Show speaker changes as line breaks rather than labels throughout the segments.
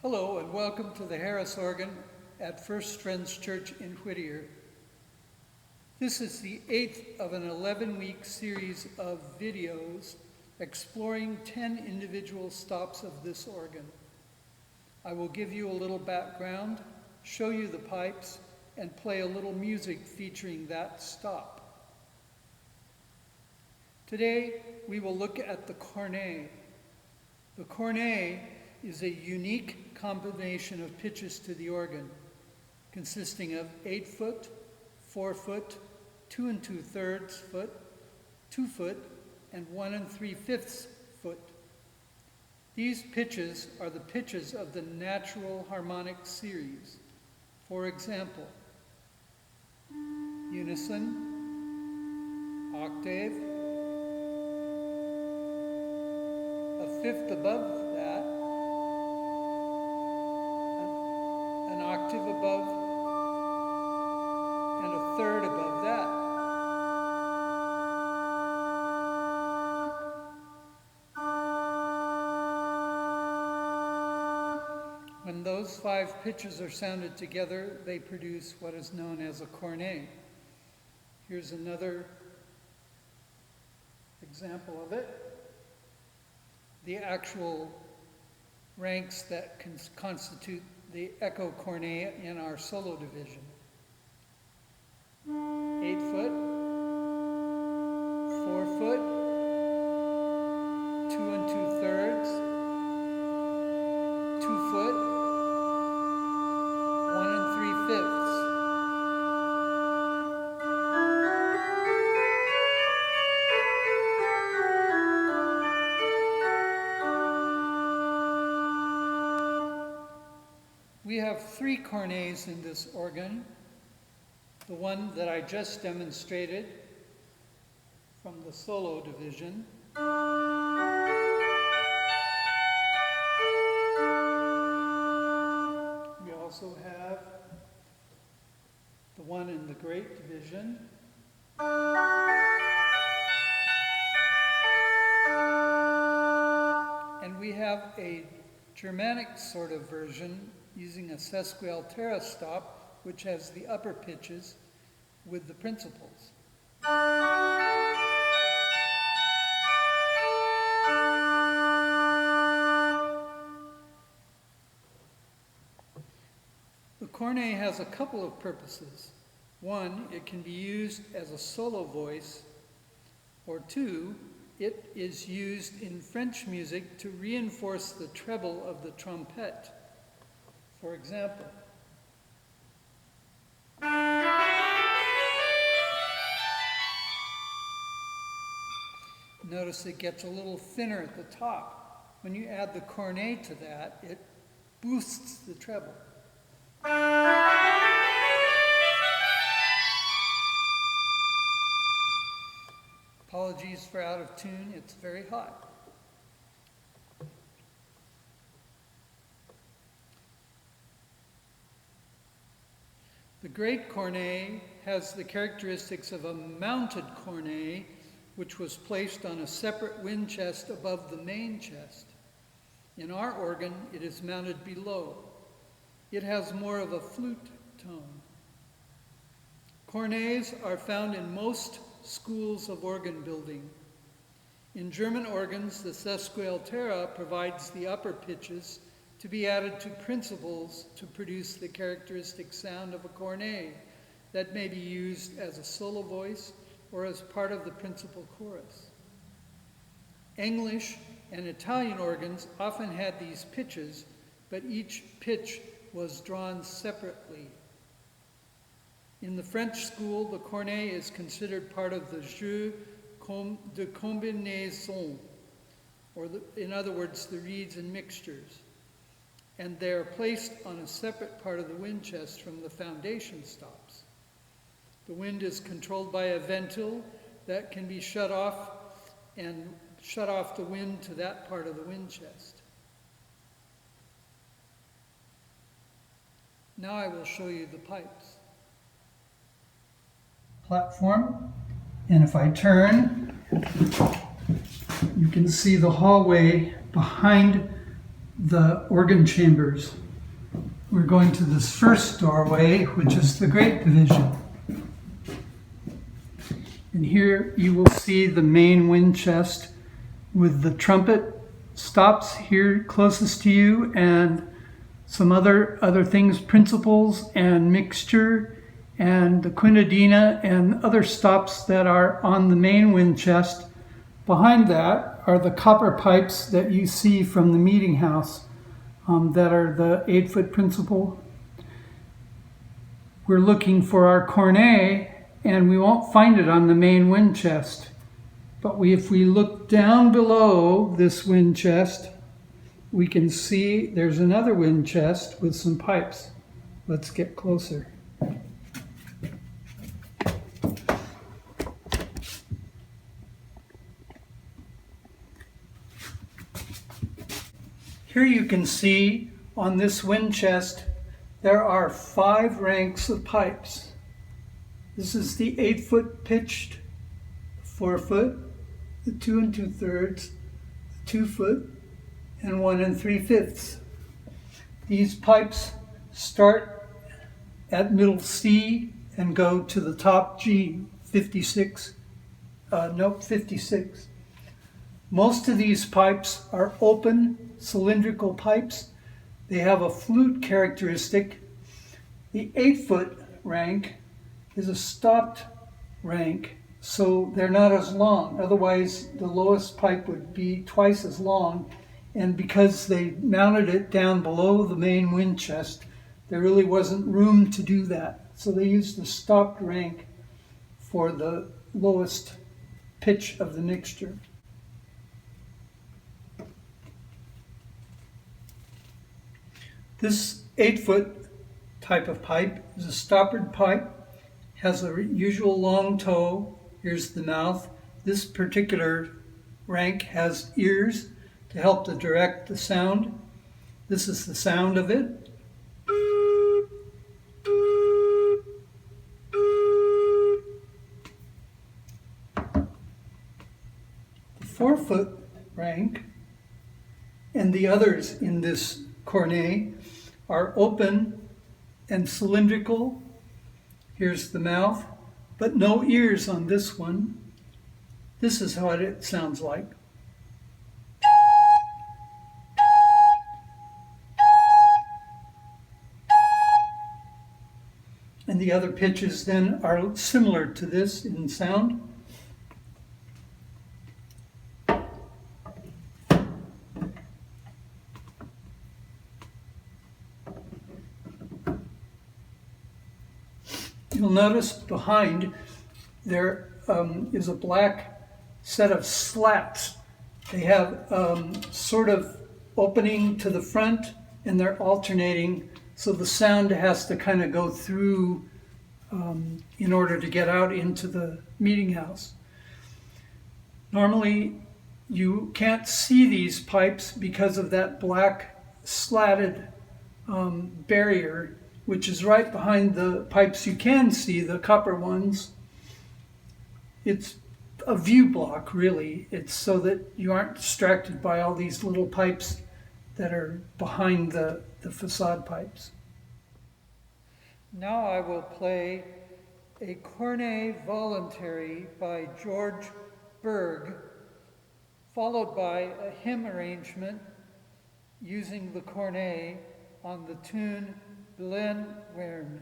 Hello and welcome to the Harris organ at First Friends Church in Whittier. This is the 8th of an 11-week series of videos exploring 10 individual stops of this organ. I will give you a little background, show you the pipes, and play a little music featuring that stop. Today we will look at the cornet. The cornet is a unique combination of pitches to the organ, consisting of 8 foot, 4 foot, 2 2/3 foot, 2 foot, and 1 3/5 foot. These pitches are the pitches of the natural harmonic series. For example, unison, octave, a fifth above that, an octave above, and a third above that. When those 5 pitches are sounded together, they produce what is known as a cornet. Here's another example of it. The actual ranks that constitute the echo cornet in our solo division. 8 foot, 4 foot, 2 2/3, 2 foot, 1 3/5. We have 3 cornets in this organ. The one that I just demonstrated from the solo division. We also have the one in the great division. And we have a Germanic sort of version using a sesquialtera stop, which has the upper pitches with the principals. The cornet has a couple of purposes. 1, it can be used as a solo voice, or 2, it is used in French music to reinforce the treble of the trompette. For example, notice it gets a little thinner at the top. When you add the cornet to that, it boosts the treble. Apologies for out of tune, it's very hot. The great cornet has the characteristics of a mounted cornet, which was placed on a separate wind chest above the main chest. In our organ, it is mounted below. It has more of a flute tone. Cornets are found in most schools of organ building. In German organs, the sesquialtera provides the upper pitches to be added to principals to produce the characteristic sound of a cornet that may be used as a solo voice or as part of the principal chorus. English and Italian organs often had these pitches, but each pitch was drawn separately. In the French school, the cornet is considered part of the jeu de combinaison, or in other words, the reeds and mixtures. And they are placed on a separate part of the wind chest from the foundation stops. The wind is controlled by a ventil that can be shut off and shut off the wind to that part of the wind chest. Now I will show you the pipes. Platform, and if I turn, you can see the hallway behind the organ chambers. We're going to this first doorway, which is the Great Division. And here you will see the main wind chest with the trumpet stops here closest to you, and some other things, principals and mixture, and the quintadina and other stops that are on the main wind chest. Behind that are the copper pipes that you see from the meeting house that are the 8-foot principal. We're looking for our cornet, and we won't find it on the main wind chest. But if we look down below this wind chest, we can see there's another wind chest with some pipes. Let's get closer. Here you can see on this wind chest there are 5 ranks of pipes. This is the 8-foot pitched, 4-foot, the 2 2/3, the 2-foot, and 1 3/5. These pipes start at middle C and go to the top G, 56. Most of these pipes are open cylindrical pipes. They have a flute characteristic. The 8-foot rank is a stopped rank, so they're not as long. Otherwise, the lowest pipe would be twice as long. And because they mounted it down below the main wind chest, there really wasn't room to do that. So they used the stopped rank for the lowest pitch of the mixture. This 8-foot type of pipe is a stoppered pipe, has a usual long toe. Here's the mouth. This particular rank has ears to help to direct the sound. This is the sound of it. The 4-foot rank and the others in this cornet are open and cylindrical. Here's the mouth, but no ears on this one. This is how it sounds like. And the other pitches then are similar to this in sound. You'll notice behind there is a black set of slats. They have sort of opening to the front, and they're alternating, so the sound has to kind of go through in order to get out into the meeting house. Normally you can't see these pipes because of that black slatted barrier, which is right behind the pipes you can see, the copper ones. It's a view block, really. It's so that you aren't distracted by all these little pipes that are behind the facade pipes. Now I will play a Cornet voluntary by George Berg, followed by a hymn arrangement using the cornet on the tune Glen Wern.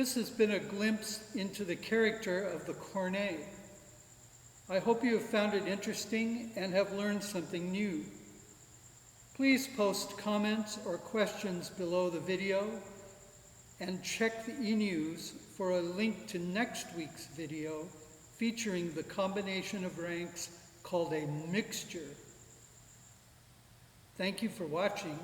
This has been a glimpse into the character of the Cornet. I hope you have found it interesting and have learned something new. Please post comments or questions below the video and check the e-news for a link to next week's video featuring the combination of ranks called a mixture. Thank you for watching.